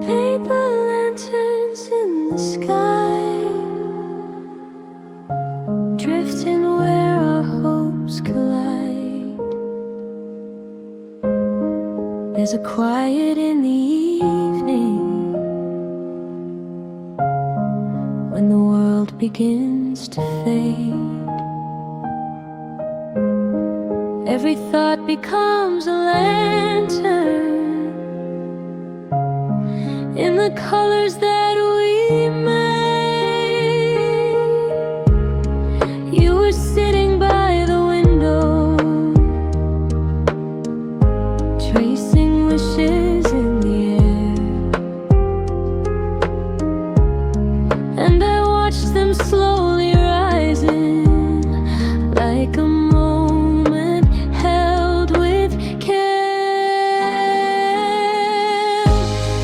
Paper lanterns in the sky, drifting where our hopes collide. There's a quiet in the evening when the world begins to fade. Every thought becomes a lantern in the colors that we made. You were sitting by the window, tracing wishes in the air, and I watched them slowly rising like a moment held with care.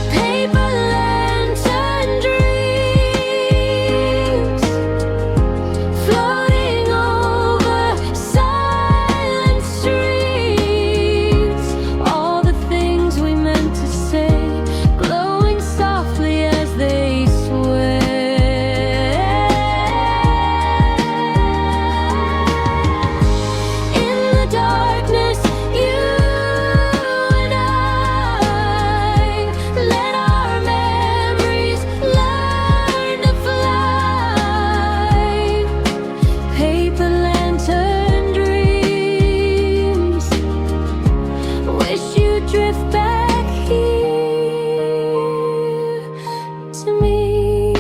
Paper lantern dreams floating over silent streets. All the things we meant to say, glowing softly as they sway. In the darkness, you and I let our memories learn to fly. Paper lantern dreams, wish you'd drift back here to me.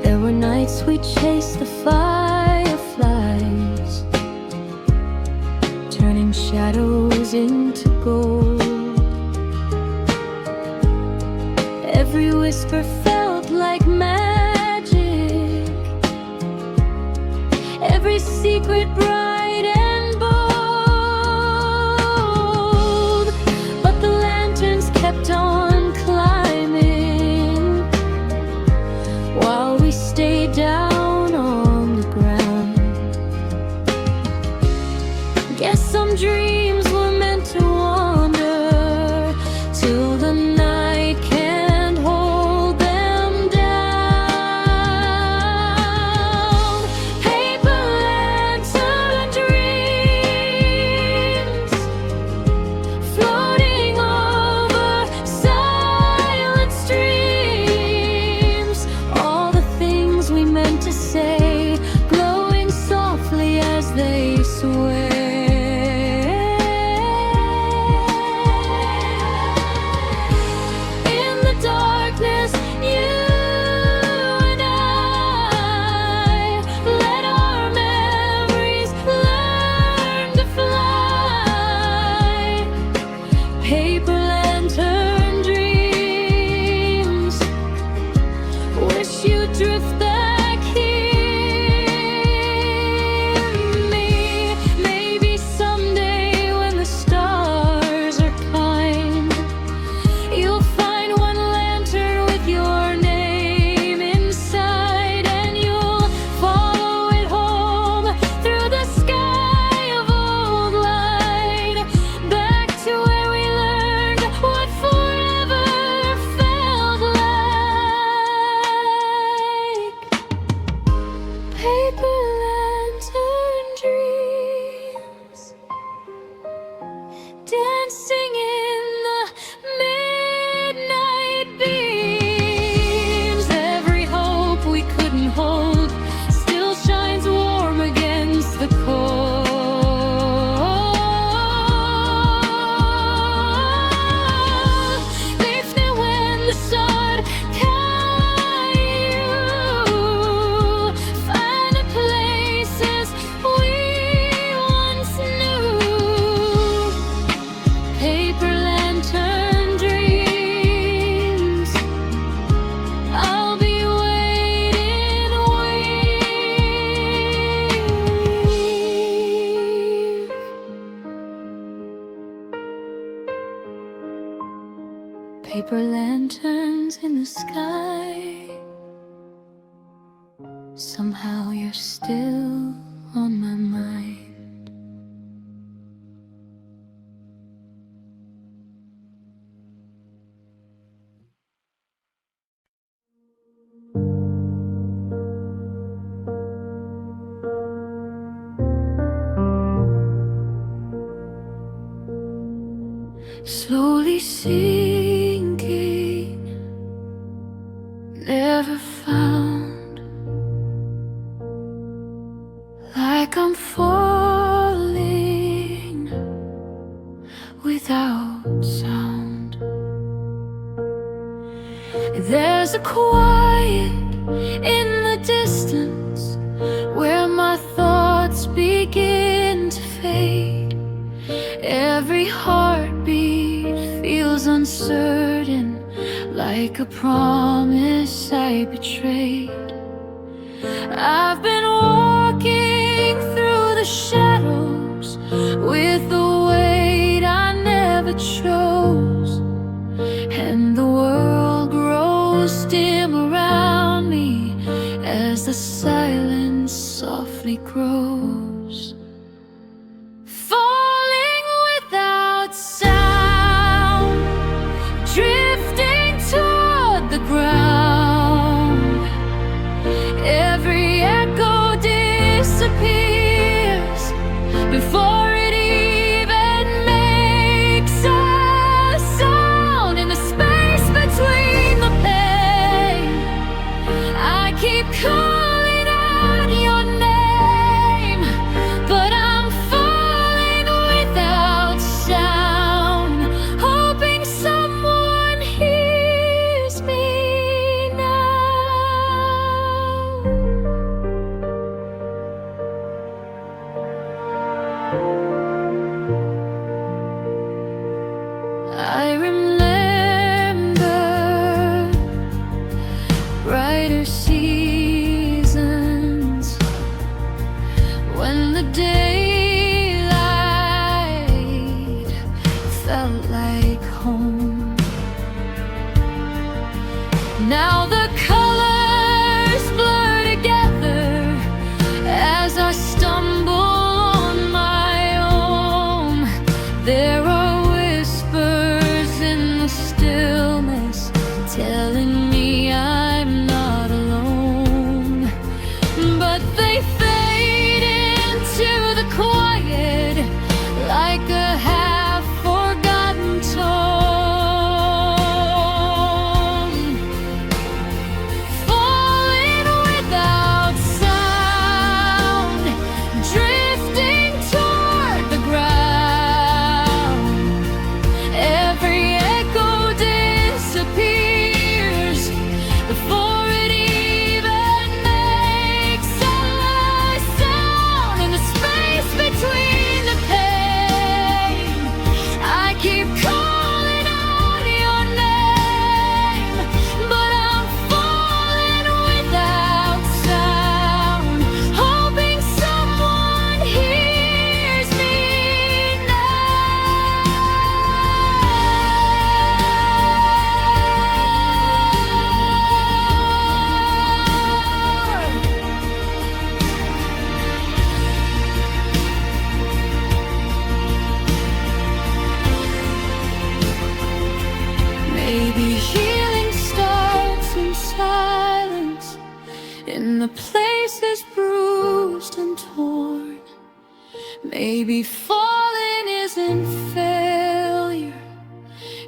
There were nights we chased the fireflies, turning shadows into gold. Every whisper felt like magic, every secret bright and bold. But the lanterns kept on climbing while we stayed down on the ground. Guess some dreams were meant to wander till the night can't hold them down. Paper lantern dreams floating over silent streams. All the things we meant to say, glowing softly as they sway. In the darkness, you and I let our memories learn to fly. Paper lantern dreams, wish you'd drift back here. Me, maybe someday when the stars are kind, you'll find one lantern with your name inside, and you'll follow it home through the sky of old light, back to where we learned what forever felt like. Paper lantern dreams, dancing in the midnight beams. Every hope we couldn't hold still shines warm against the cold. Lift me when the sun can you find the places we once knew. Paper lantern dreams, I'll be waiting, waiting. Paper lanterns in the sky, somehow you're still on my mind. slowly sinking, never found, like I'm falling without sound. There's a quiet in the distance where my thoughts begin to fade. Every heartbeat feels uncertain, like a promise I betrayed. I've been walking through the shadows with the weight I never chose, and the world grows dim around me as the silence softly grows. Falling without sound, drifting toward the ground. Every echo disappears before it even makes a sound. In the space between the pain, I keep calling out your name, but I'm falling without sound, hoping someone hears me now. I remember brighter seasons when the daylight felt like home. Now the colors blur together as I stumble on my own. There are whispers in the stillness telling me I'm not alone, but they fade into the quiet like a half-forgotten tone. Falling without sound, drifting toward the ground. Every echo disappears before it even makes a sound. In the space between the pain, I keep calling out your name, but I'm falling without sound, hoping someone hears me Maybe healing starts in silence, in the places bruised and torn. Maybe falling isn't failure,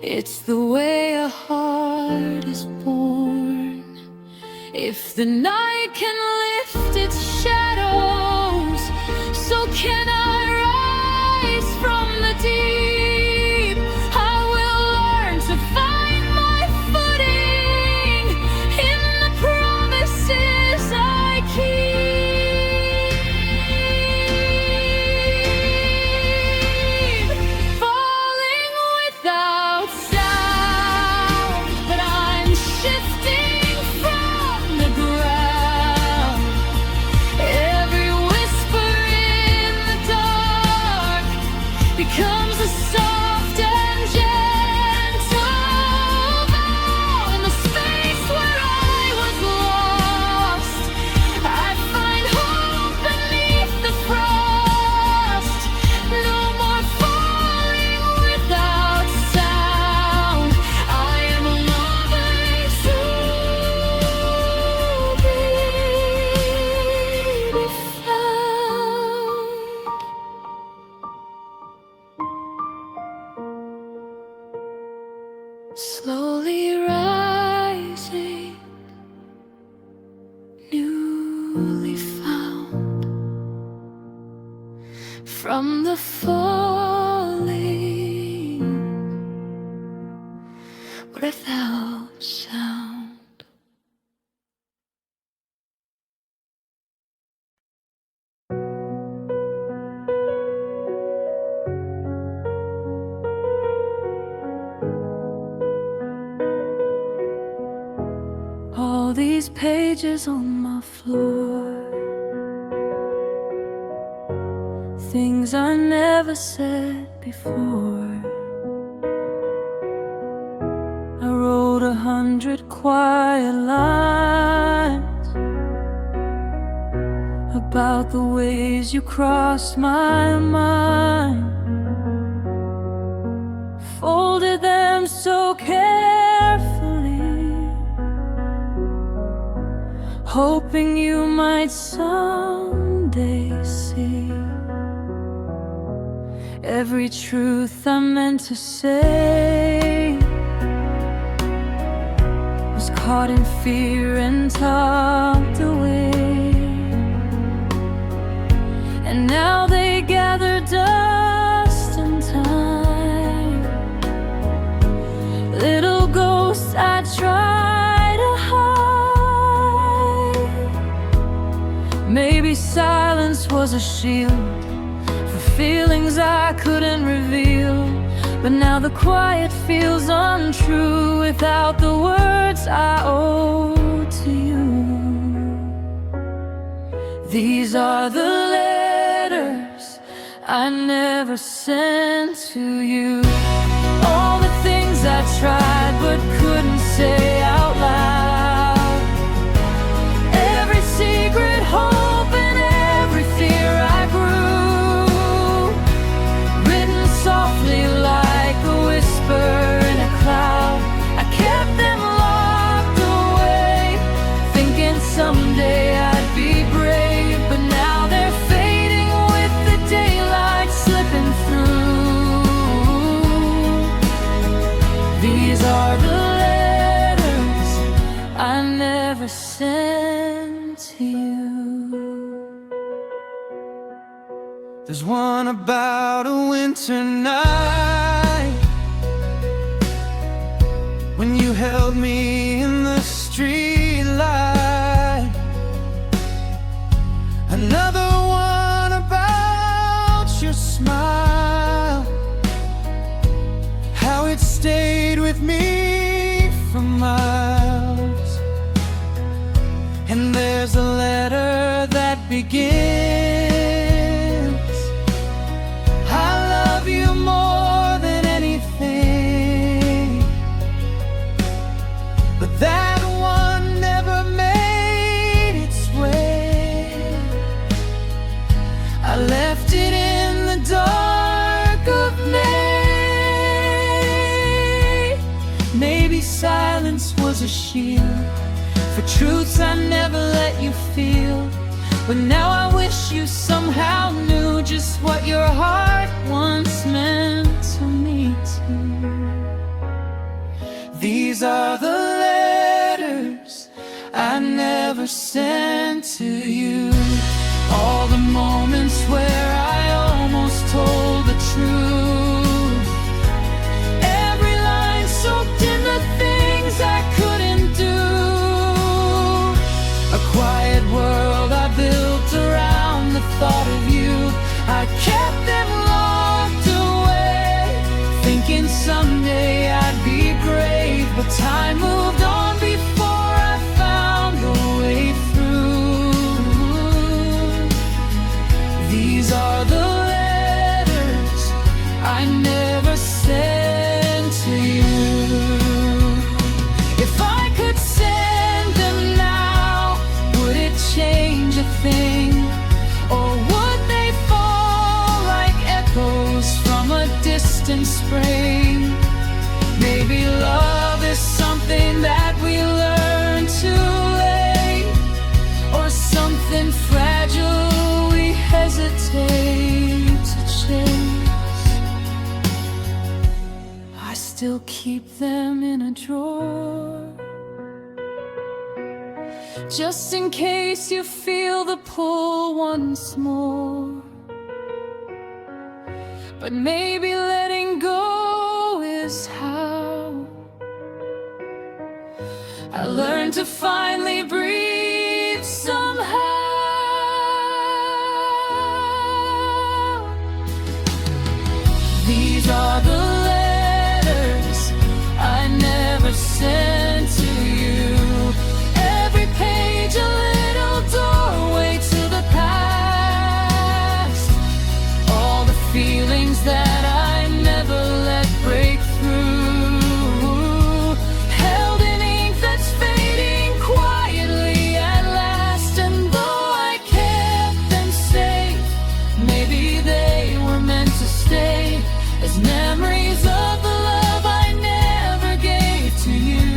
it's the way a heart is born. If the night can lift its shadows, so can I rise from the deep. I will learn to find my footing in the promises I keep. Falling without sound, but I'm shifting from the ground. Every whisper in the dark becomes a soft and gentle bow. In the space where I was lost, I find hope beneath the frost. No more falling without sound. I am loving to be found. from the falling without sound. All these pages on my floor, things I never said before. I wrote 100 quiet lines about the ways you crossed my mind. Folded them so carefully, hoping you might someday see every truth I meant to say was caught in fear and tucked away. And now they gather dust and time, little ghosts I try to hide. Maybe silence was a shield for feelings I couldn't reveal, but now the quiet feels untrue without the words I owe to you. These are the letters I never sent to you, all the things I tried but couldn't say out loud, every secret hope and every fear I grew, written softly like a whisper in a cloud. I kept them locked away, thinking someday I'd be brave, but now they're fading with the daylight slipping through. These are the letters I never sent to you. There's one about a winter night when you held me in the street light. Another one about your smile, how it stayed with me for miles. And there's a letter that begins, I love you more than anything, but that one never made its way. I left it in the dark of May. Maybe silence was a shield for truths I never let you feel, but now I wish you somehow knew just what your heart once meant to me too. These are the letters I never sent to you, all the moments where I almost told the truth, every line soaked in the things I couldn't do, a quiet world I built around the thought of you. I kept them locked away, thinking someday I'd be brave, but time moved on before I found a way through. These are the letters I never sent to you. If I could send them now, would it change a thing? Or would they fall like echoes from a distant spring? Maybe love is something that we learn too late, or something fragile we hesitate to chase. I still keep them in a drawer, just in case you feel the pull once more. but maybe letting go is how I learned to finally breathe somehow. These are the letters I never sent to you. Every page a little doorway to the past. All the feelings that I never let break through, held in ink that's fading quietly at last. And though I kept them safe, maybe they were meant to stay as memories of the love I never gave to you.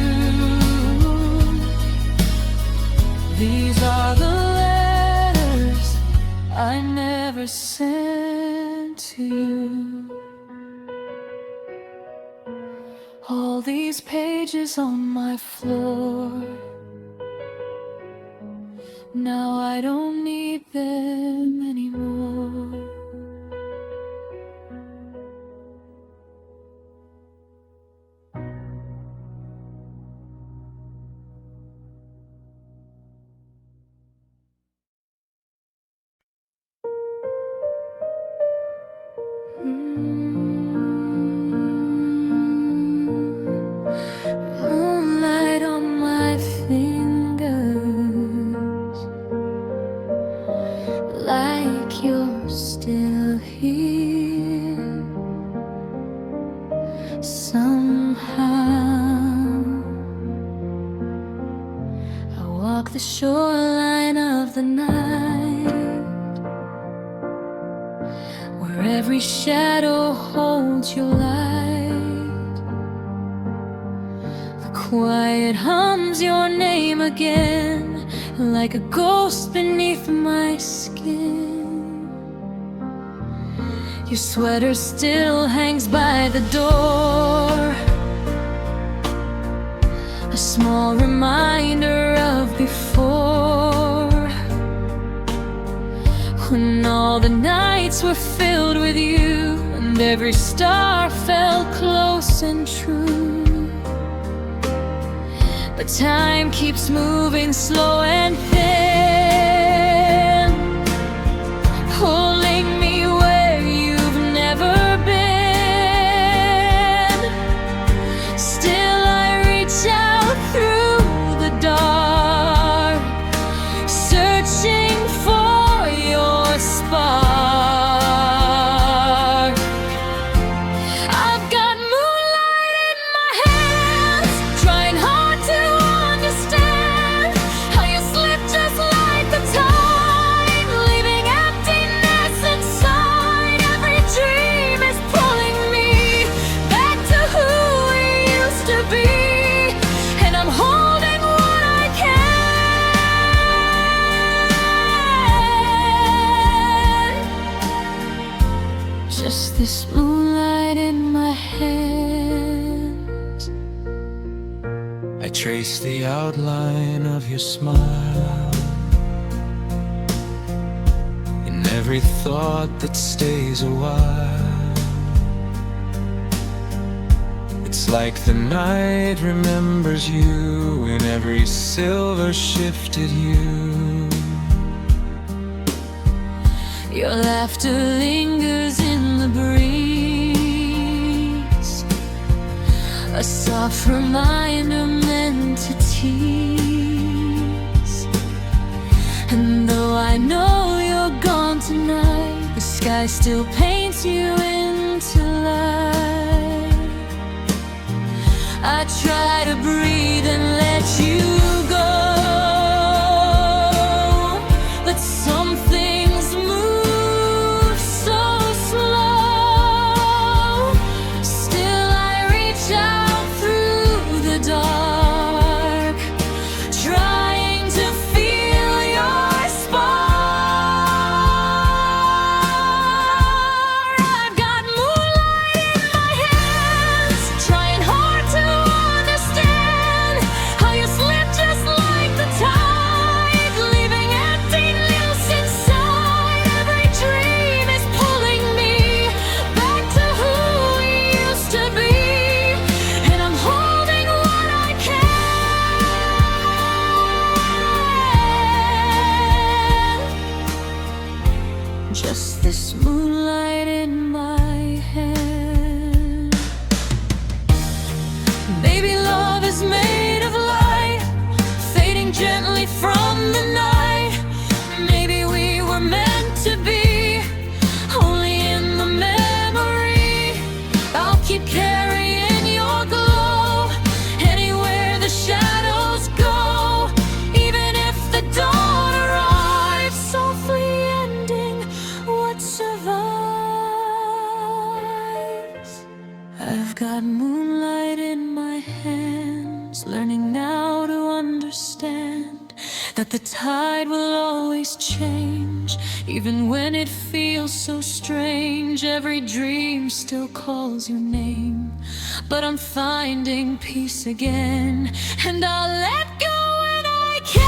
These are the letters I never sent to you. All these pages on my floor, now I don't need them anymore. Moonlight on my fingers, like you're still here. Somehow I walk the shoreline of the night, where every shadow holds your light. The quiet hums your name again, like a ghost beneath my skin. Your sweater still hangs by the door, a small reminder of before, when all the nights were filled with you, and every star felt close and true. But time keeps moving slow and thin, pulling me where you've never been. Still I reach out through the dark, searching for your spark. I've got moonlight in my hands, trying hard to understand how you slip just like the tide, leaving emptiness inside. Every dream is pulling me back to who we used to be, and I'm holding what I can. Just this moonlight in my hands. I trace the outline of your smile in every thought that stays a while. It's like the night remembers you in every silver shifted hue. Your laughter lingers in the breeze, a soft reminder meant to tease. And though I know you're gone tonight, the sky still paints you into light. I try to breathe and let you go, but some things move so slow. Still I reach out through the dark, trying to feel your spark. I've got moonlight in my hands, trying hard to understand how you slipped this moonlight in my hand. Maybe love is made of light, fading gently from the night. Maybe we were meant to be, only in the memory. I'll keep carrying your glow anywhere the shadows go, even if the dawn arrives, softly ending what survives. I've got moonlight in my hands, learning now to understand that the tide will always change, even when it feels so strange. Every dream still calls your name, but I'm finding peace again, and I'll let go when I can.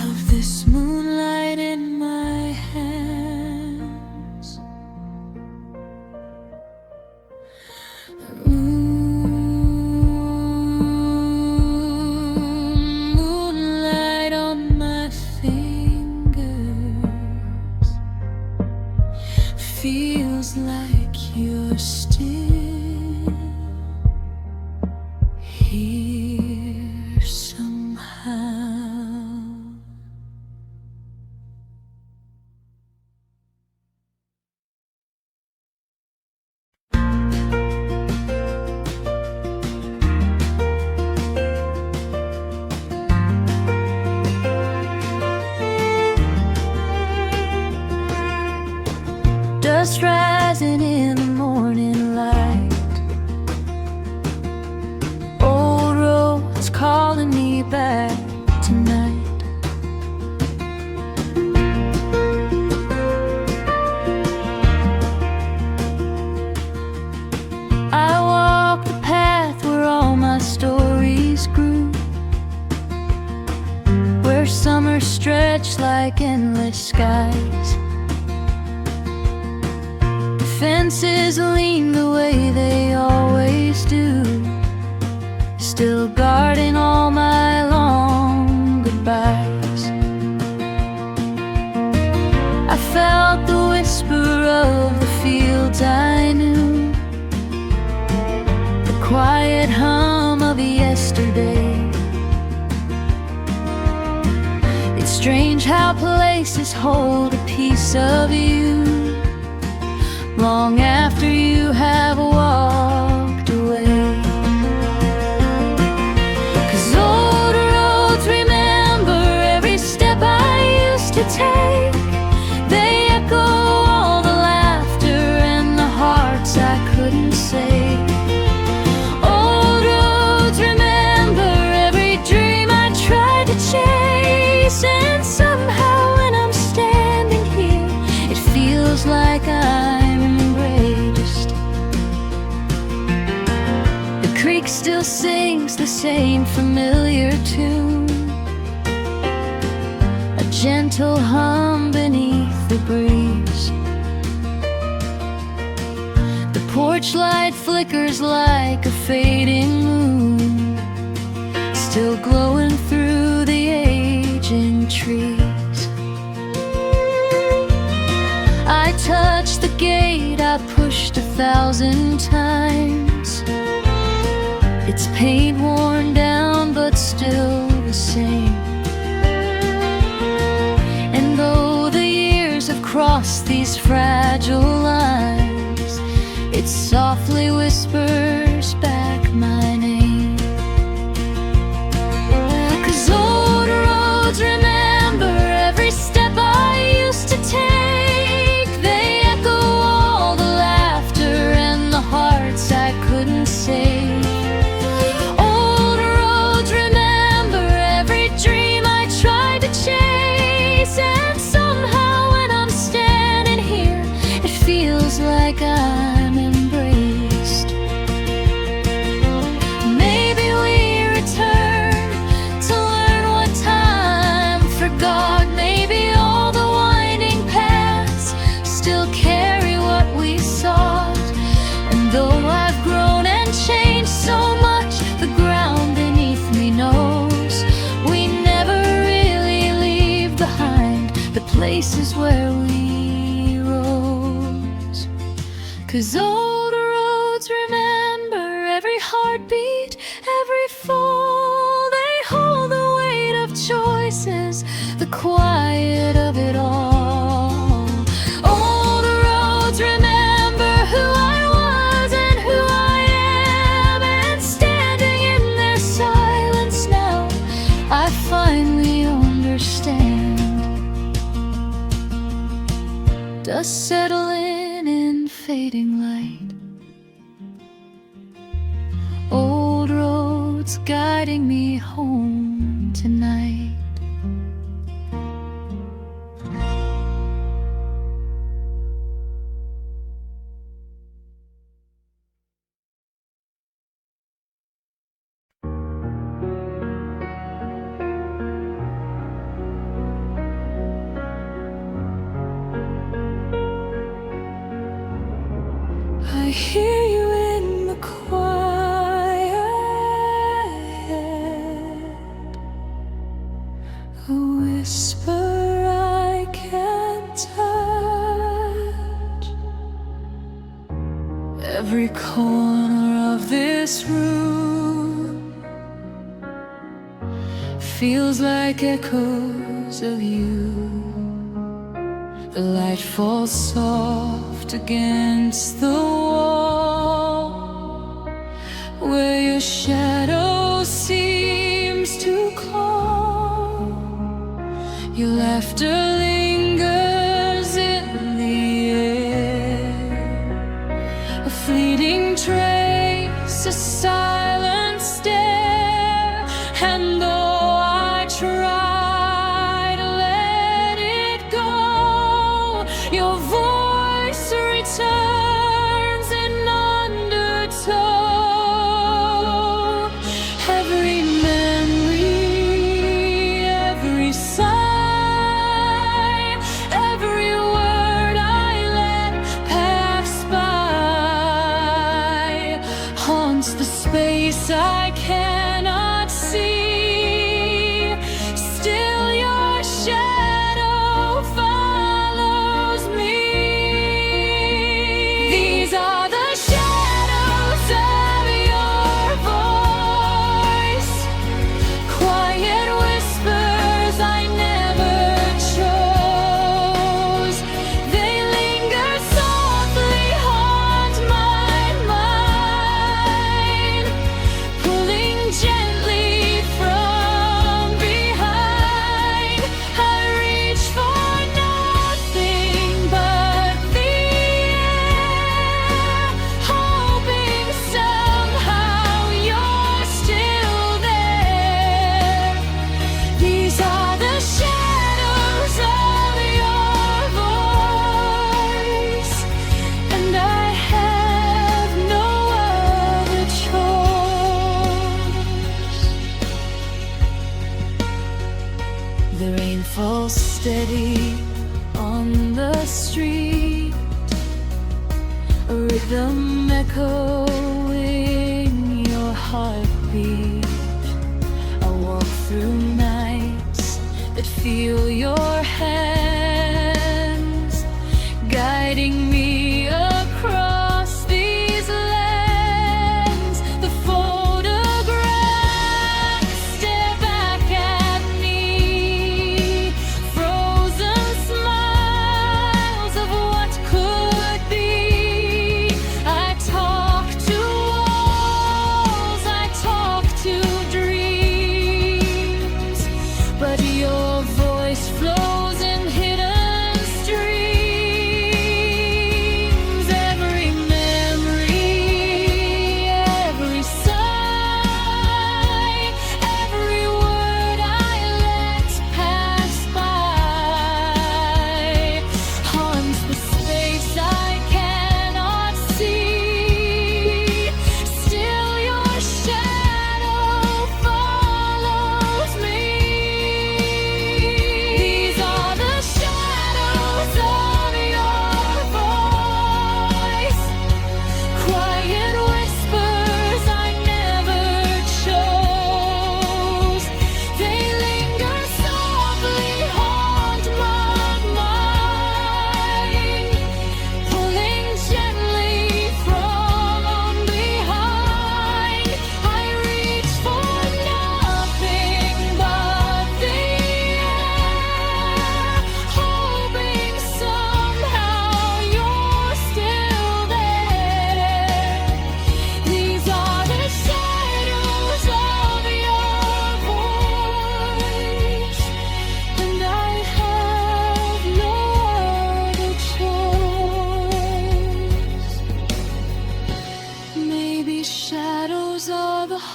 Of this moonlight in my hands. Moonlight on my fingers, feels like you're still here somehow. Dust rising in the morning light, old roads calling me back tonight. I walk the path where all my stories grew, where summer stretched like endless skies. Fences lean the way they always do, still guarding all my long goodbyes. I felt the whisper of the fields I knew, the quiet hum of yesterday. It's strange how places hold a piece of you long after you have walked away. 'Cause old roads remember every step I used to take. They echo all the laughter and the hearts I couldn't say. Old roads remember every dream I tried to chase, and somehow when I'm standing here, it feels like I'm embraced. The creek still sings the same familiar tune, a gentle hum beneath the breeze. The porch light flickers like a fading moon, still glowing through the aging trees. I touch the gate I pushed 1,000 times. It's paint worn down but still the same. And though the years have crossed these fragile lines, it softly whispers back my name. 'Cause old roads remember every step I used to take. They echo all the laughter and the hearts I couldn't save. Old roads remember every dream I tried to chase, and somehow when I'm standing here, it feels like I'm embraced. places where we rose. 'Cause old roads remember every heartbeat, every fall. They hold the weight of choices, the quiet of it all. Old roads remember who I was and who I am, and standing in their silence now, I finally understand. Dust settling in fading light, old roads guiding me home tonight. I hear you in the quiet, a whisper I can't touch. Every corner of this room feels like echoes of you. The light falls soft against the wall, where your shadow seems to call. Your laughter lingers in the air, a fleeting trace, a silent stare. And though I try to let it go, your voice returns in undertow. Every memory, every sigh, every word I let pass by haunts the space I cannot see. Still your shadow follows me. These are the shadows of your voice, quiet whispers I never chose. They linger softly, haunt my mind, pulling gently from behind. I reach for nothing but the air, hoping somehow you're still there. These are the shadows of your voice, and I have no other choice. The rain falls steady on the street, a rhythm echoing your heartbeat. I walk through nights that feel your hands, guiding me across these lands. The photographs stare back at me, frozen smiles of what could be. I talk to walls, I talk to dreams, but your voice flows in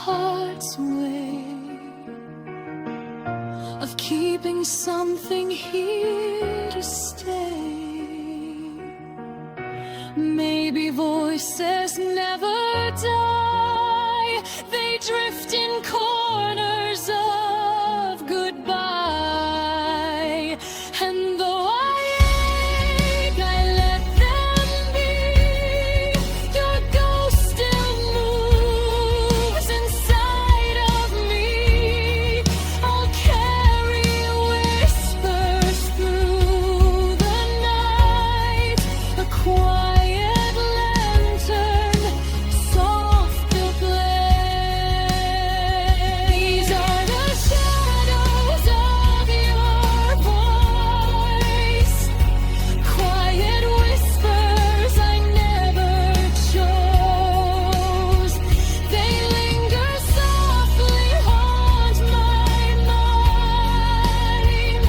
heart's way of keeping something here to stay. Maybe voices never die, they drift in corners of goodbye. And though I ache, I let them be. Your ghost still moves inside of me. I'll carry whispers through the night, a quiet lantern, soft to play. These are the shadows of your voice, quiet whispers I never chose. They linger softly, haunt my mind,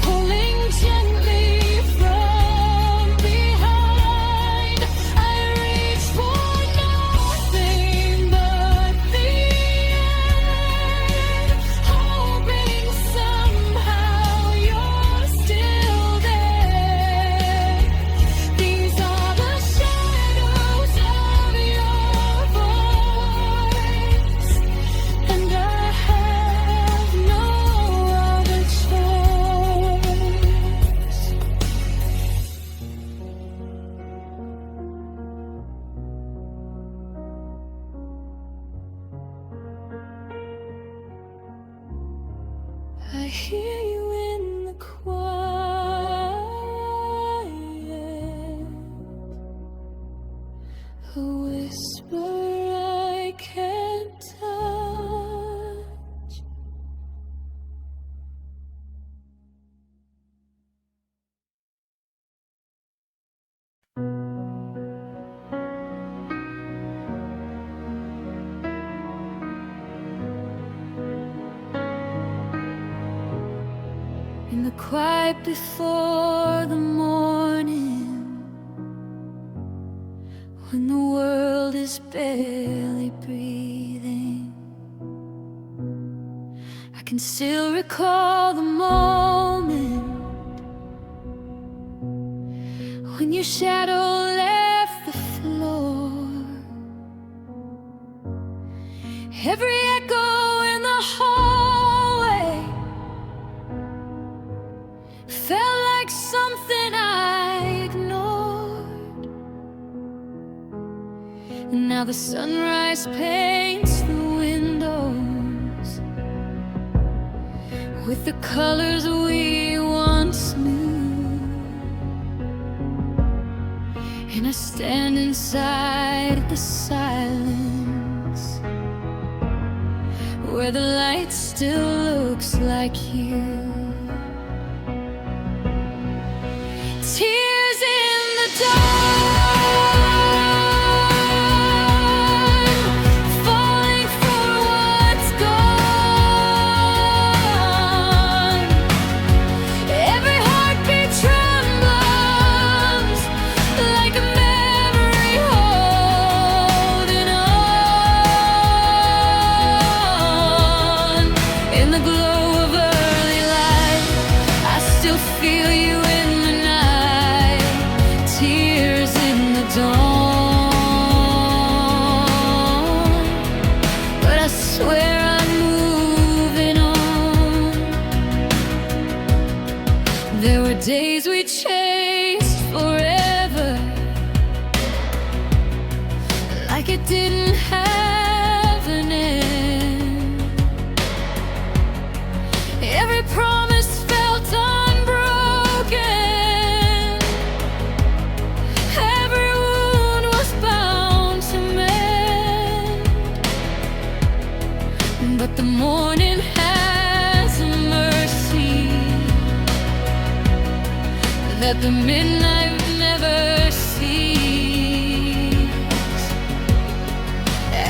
pulling gently from behind. I reach for nothing but the end, hoping somehow you're still there. These are the shadows of your voice, and I have no other choice. I hear you in the quiet, a whisper I can't touch. In the quiet before the morning, when the world is barely breathing, I can still recall the moment when your shadow left the floor. Every echo in the hallway felt like something I ignored. And now the sunrise paints the windows with the colors we once knew. And I stand inside the silence where the light still looks like you. Tears in the dark, falling for what's gone. Every heartbeat trembles like a memory holding on. In the glow of early light, I still feel you in the night. Tears in the dawn, but I swear I'm moving on. There were days we chased forever, like it didn't have an end. Every promise felt unbroken, every wound was bound to mend. But the morning has a mercy that the midnight never sees,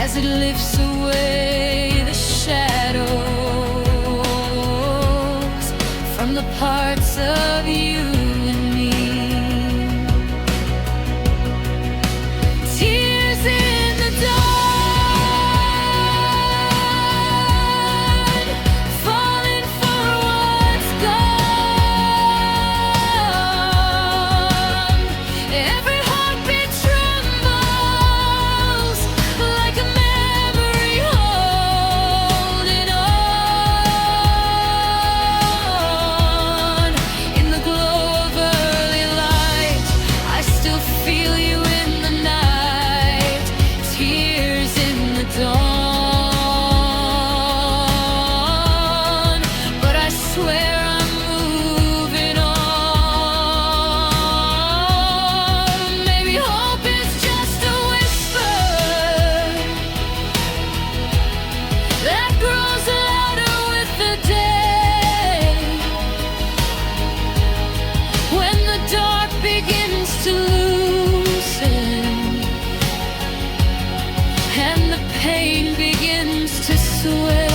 as it lifts away the shadows from the parts of you and me. Tears in the dark, slips away.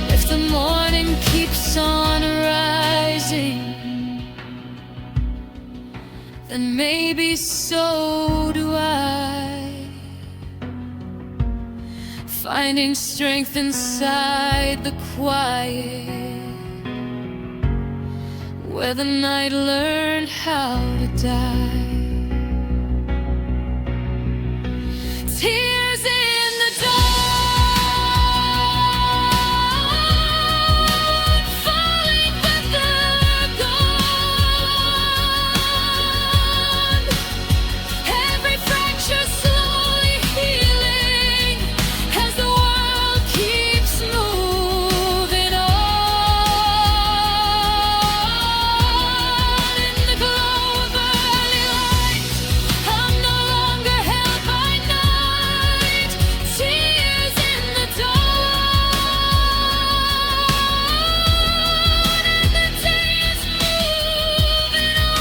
If the morning keeps on rising, then maybe so do I, finding strength inside the quiet, where the night learned how to die. Tears in the dawn, falling with the dawn. Every fracture slowly healing as the world keeps moving on. In the glow of early light, I'm no longer held by night. Tears in the dawn, and the day is moving on.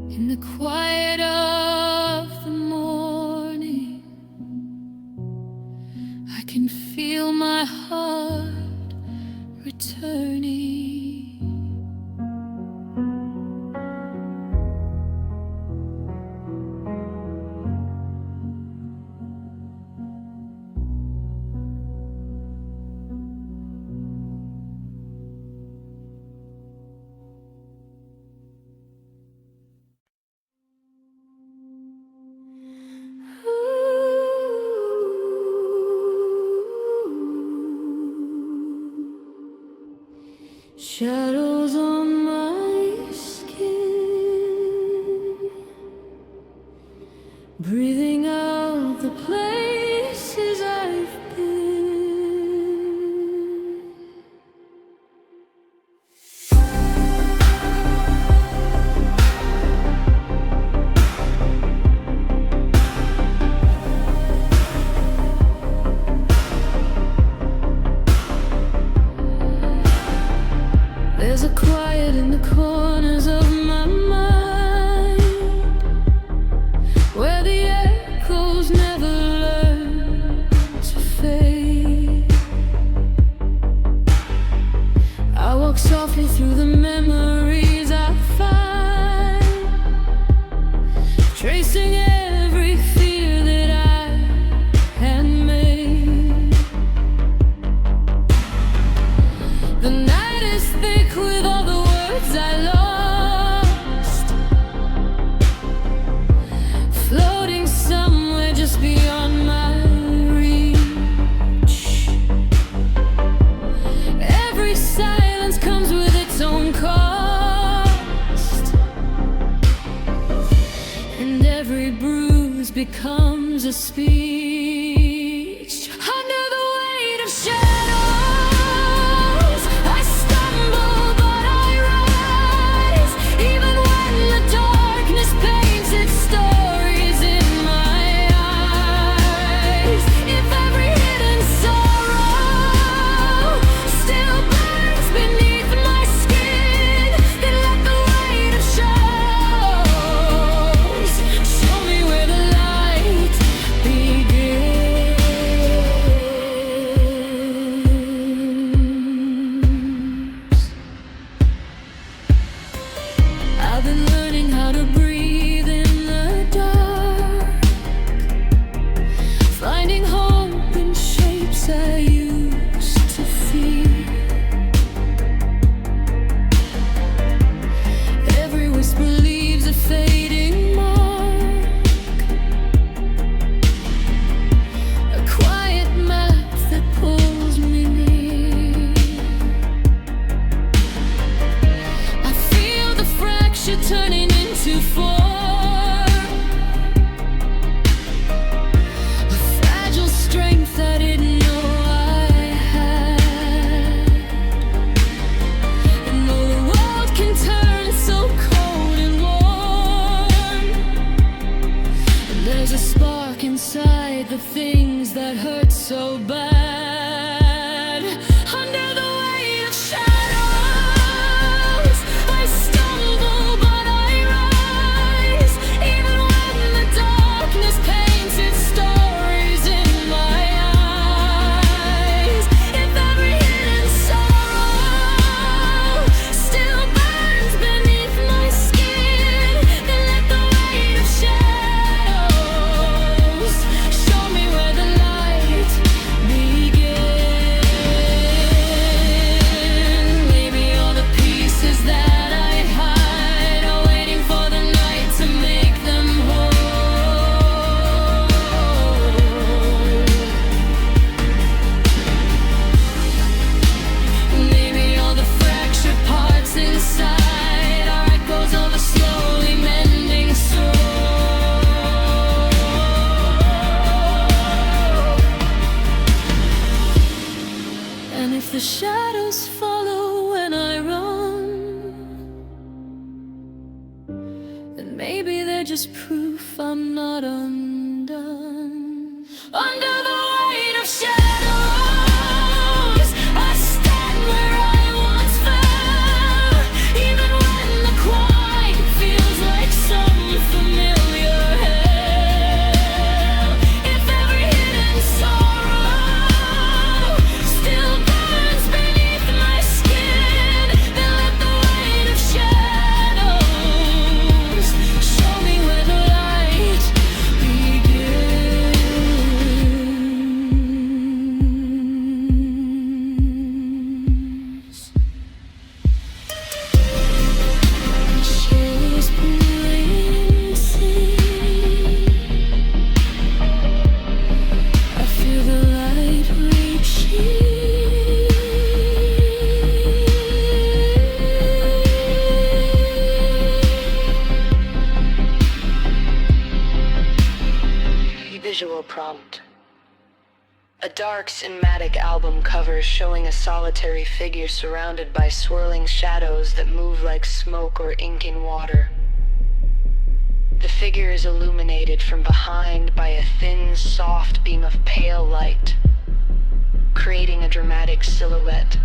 In the quiet of the morning, I can feel my heart returning. Shadows on my skin, breathing out the places I've been. There's a quiet that hurt so bad. Under the weight of shadows, I stumble but I rise. Even when the darkness paints its stories in my eyes. If every hidden sorrow still burns beneath my skin, then let the weight of shadows show me where the light begins. Maybe all the pieces that I hide are waiting for the night to make them whole. Maybe all the fractured parts inside are echoes of a slowly mending soul. And if the shadows follow when I run, then maybe they're just proof I'm not undone. Under the weight of shadows, I stand where I once fell. Even when the quiet feels like some familiar hell. If every hidden sorrow still burns beneath my skin, then let the weight of shadows show me where the light begins. Shadows I feel the light reaching. Visual prompt. A dark cinematic album cover showing a solitary figure surrounded by swirling shadows that move like smoke or ink in water. The figure is illuminated from behind by a thin, soft beam of pale light, creating a dramatic silhouette.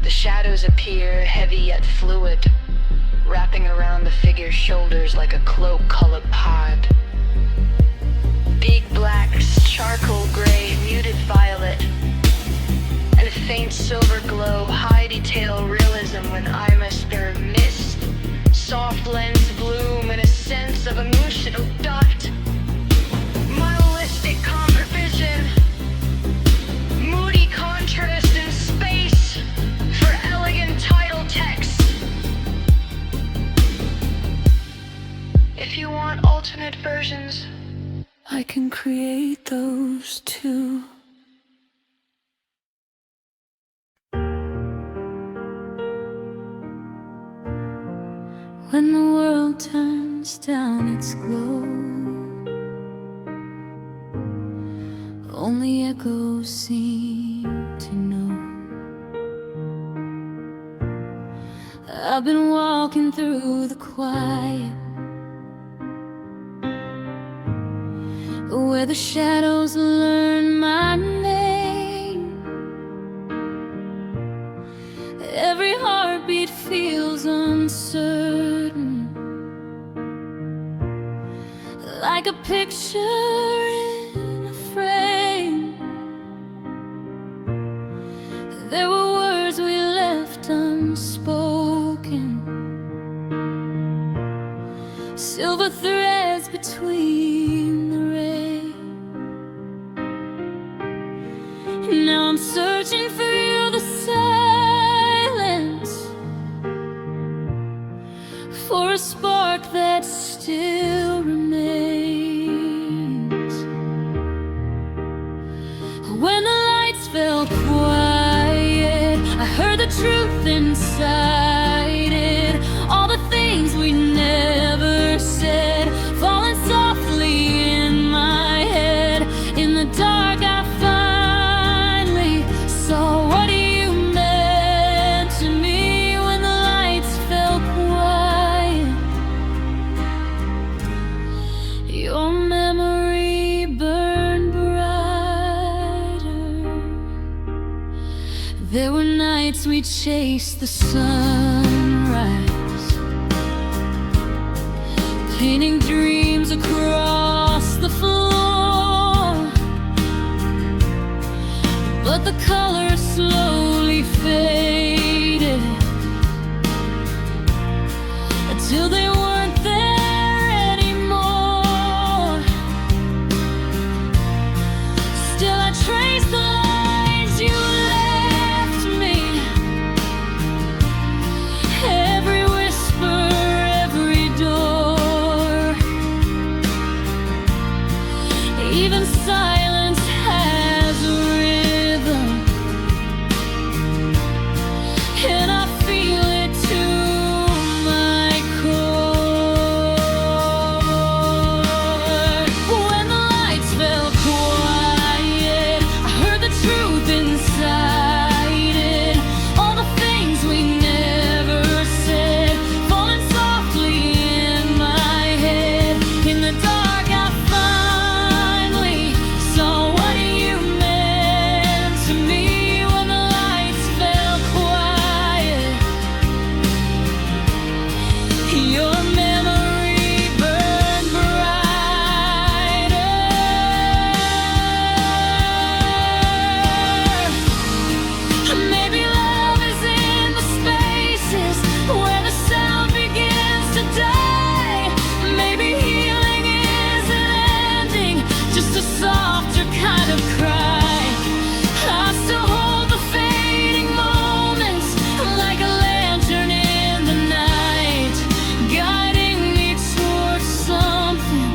The shadows appear heavy yet fluid, wrapping around the figure's shoulders like a cloak-colored pod. Big blacks, charcoal gray, muted violet, and a faint silver glow, high detail realism when I must bear mist, soft lens bloom, and a sense of emotional dot. Minimalistic composition, moody contrast in space for elegant title text. If you want alternate versions, I can create those too. When the world turns down its glow, only echoes seem to know. I've been walking through the quiet, where the shadows learn my name. Every heartbeat feels uncertain, like a picture in a frame. There were words we left unspoken, silver threads between the rain. Now I'm searching through the silence for a spark that still remains. When the lights fell quiet, I heard the truth inside it. All the things we never said, falling softly in my head. In the dark I finally saw what you meant to me. When the lights fell quiet, your memory burned bright. nights we chase the sunrise, painting dreams across the floor. But the colors slowly faded until they weren't there anymore. Still I trace the lines you left me, every whisper, every door. Even silence has a rhythm, and I feel it to my core. When the lights fell quiet, I heard the truth inside it. All the things we never said, falling softly in my head. In the dark I finally saw what you meant to me. When the lights fell quiet, your memory burned brighter. Maybe love is in the spaces where the sound begins to die. Maybe healing isn't ending, just a softer kind of cry. I still hold the fading moments like a lantern in the night, guiding me towards something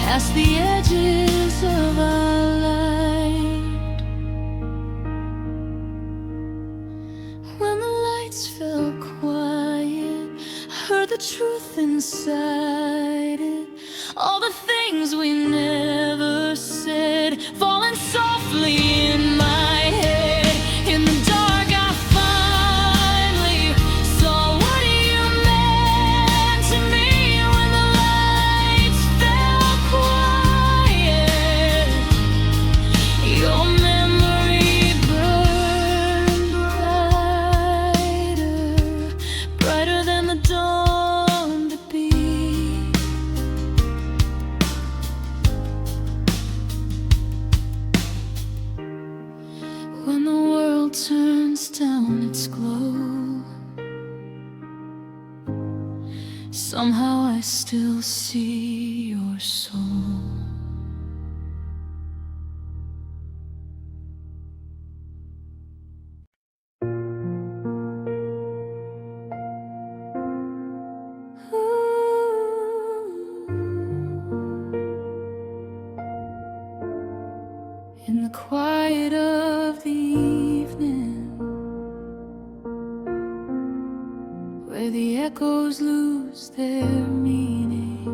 past the edges of our light. When the lights fell quiet, I heard the truth inside it. All the things we never said, falling softly in my head. In the dark I finally saw what you meant to me. When the lights fell quiet, your memory burned brighter, brighter than the dawn to be. When the world turns down its glow, somehow I still see your soul. In the quiet of the evening, where the echoes lose their meaning,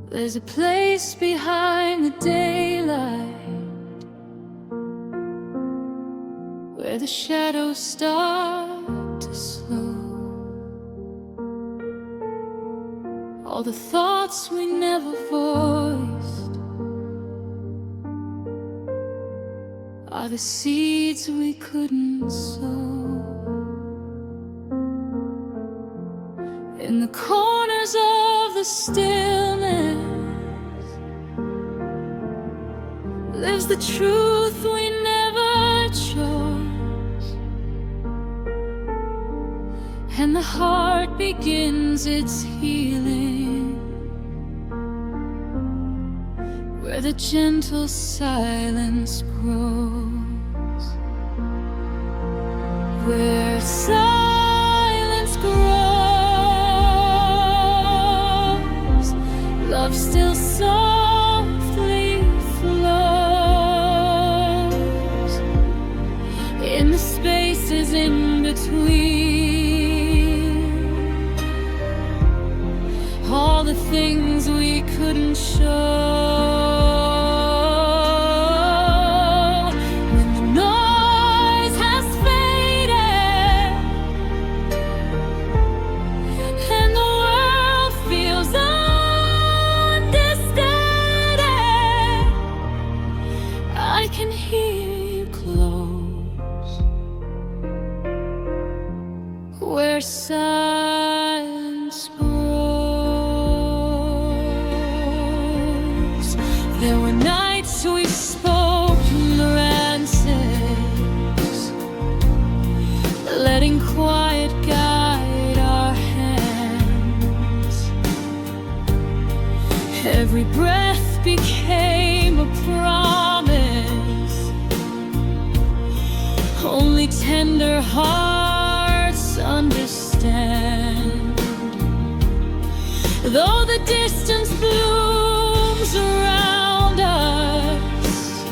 there's a place behind the daylight where the shadows start to slow. All the thoughts we never voiced are the seeds we couldn't sow. In the corners of the stillness lives the truth we never chose, and the heart begins its healing where the gentle silence grows, where silence grows, love still softly flows in the spaces in between. All the things we couldn't show. When the noise has faded and the world feels understated, I can hear you close There were nights we spoke in the rances, letting quiet guide our hands. Every breath became a promise, only tender hearts understand. Though the distance blooms around us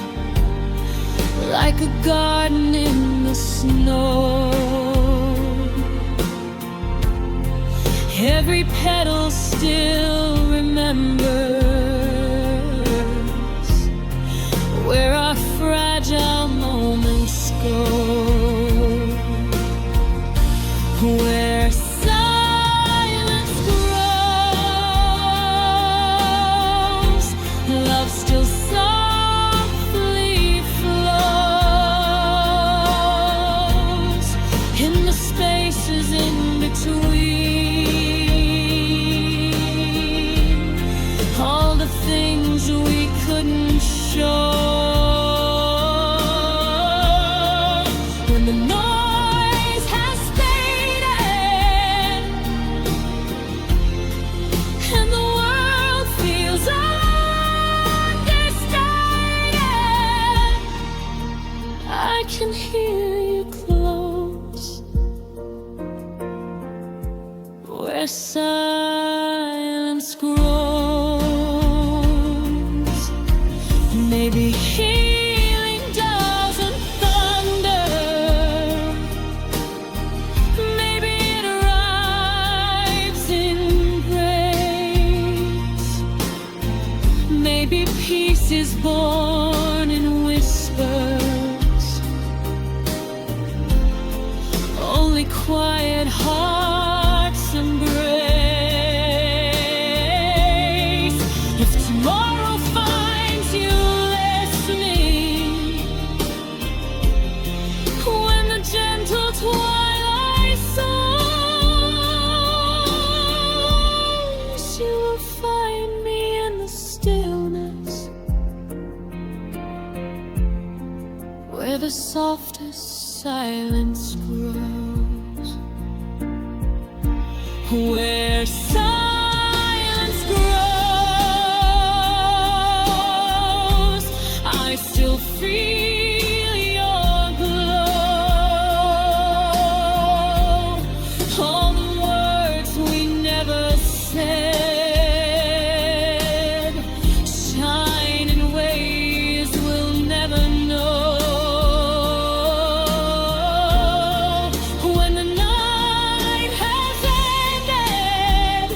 like a garden in the snow, every petal still remembers where our fragile moments go, where silence grows, love still softly flows in the spaces in between, all the things we couldn't show. When the noise has faded and the world feels understated, I can hear you close, where silence grows. Maybe healing doesn't thunder, maybe it arrives in grace, maybe peace is born in whispers, only quiet hearts embrace. If tomorrow finds you listening, when the gentle twilight songs, you will find me in the stillness, where the softest silence grows, where silence grows. I still feel your glow, all the words we never said shine in ways we'll never know. When the night has ended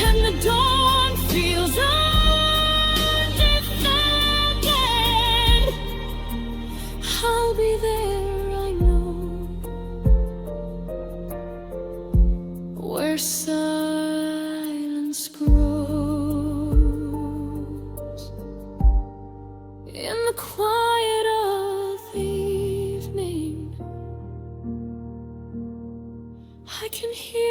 and the dawn feels undefended, I'll be there, I know, where silence grows. In the quiet of the evening, I can hear